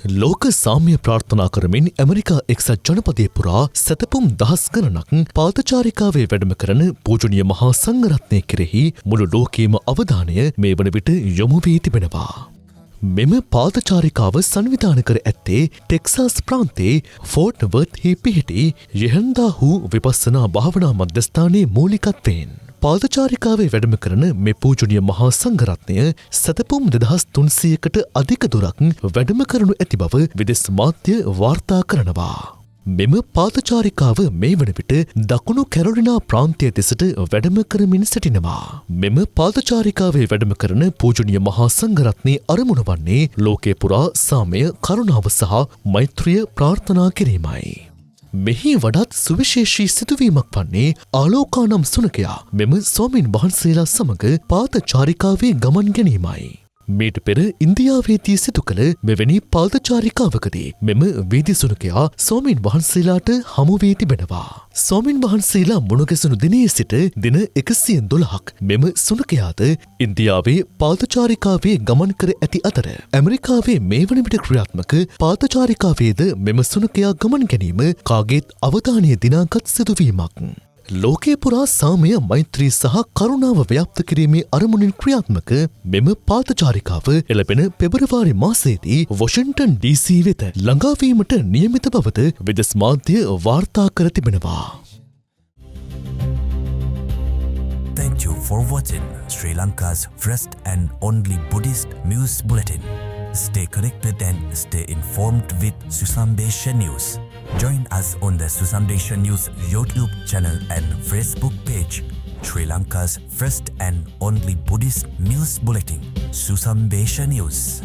ලෝක සාම්‍ය ප්‍රාර්ථනා කරමින් ඇමරිකා එක්සත් ජනපදය පුරා සැතපුම් දහස් ගණනක් පාදචාරිකාවේ වැඩම කරන පූජනීය මහා සංඝරත්නය කෙරෙහි මුළු ලෝකයේම අවධානය මේ වන විට යොමු වී තිබෙනවා. මෙම පාදචාරිකාව සංවිධානය කර ඇත්තේ ටෙක්සාස් ප්‍රාන්තයේ ෆෝර්ට් වර්ත්හි පිහිටි යෙහන්දාහු විපස්සනා භාවනා මධ්‍යස්ථානයේ මූලිකත්වයෙන් පාදචාරිකාවේ වැඩම කරන මේ පූජනීය මහා සංඝරත්නය සැතපුම් 2300කට අධික දුරක් වැඩම කරනු ඇති බව විදෙස් මාධ්‍ය වාර්තා කරනවා. මෙම පාදචාරිකාව මේ වන විට දකුණු කැරොලිනා ප්‍රාන්තය දෙසට වැඩම කරමින් සිටිනවා. මෙම පාදචාරිකාවේ වැඩම කරන පූජනීය මහා සංඝරත්නයේ අරමුණ වන්නේ ලෝකේ පුරා සාමය, කරුණාව සහ මෛත්‍රිය ප්‍රාර්ථනා කිරීමයි. මෙහි වඩාත් සුවිශේෂී සිදුවීමක් වන්නේ ආලෝකානම් සුනකයා මෙම ස්වාමීන් වහන්සේලා සමග පාදචාරිකාවේ ගමන් ගැනීමයි. මීට පෙර ඉන්දියාවේදී සිදු කළ මෙවැනි පාදචාරිකාවකදී මෙම වීදි සුනකයා ස්වාමීන් වහන්සේලාට හමු වී තිබෙනවා. ස්වාමීන් වහන්සේලා මුණගැසුණු දිනේ සිට දින 112ක් මෙම සුනකයාද ඉන්දියාවේ පාදචාරිකාවේ ගමන් කර ඇති අතර ඇමරිකාවේ මේ වන විට ක්‍රියාත්මක පාදචාරිකාවේද මෙම සුනකයා ගමන් ගැනීම කාගේත් අවධානය දිනාගත් සිදුවීමක්. ලෝකේ පුරා සාමය, මෛත්‍රී සහ කරුණාව ව්‍යාප්ත කිරීමේ අරමුණින් ක්‍රියාත්මක මෙම පාදචාරිකාව එළඹෙන පෙබරවාරි මාසයේදී වොෂින්ටන් DC වෙත ළඟාවීමට නියමිත බවද විදෙස් මාධ්‍ය වාර්තා කර තිබෙනවා. Thank you for watching Sri Lanka's first and only Buddhist news bulletin. Stay connected and stay informed with Susambesha News. Join us on the Susambesha News YouTube channel and Facebook page. Sri Lanka's first and only Buddhist news bulletin, Susambesha News.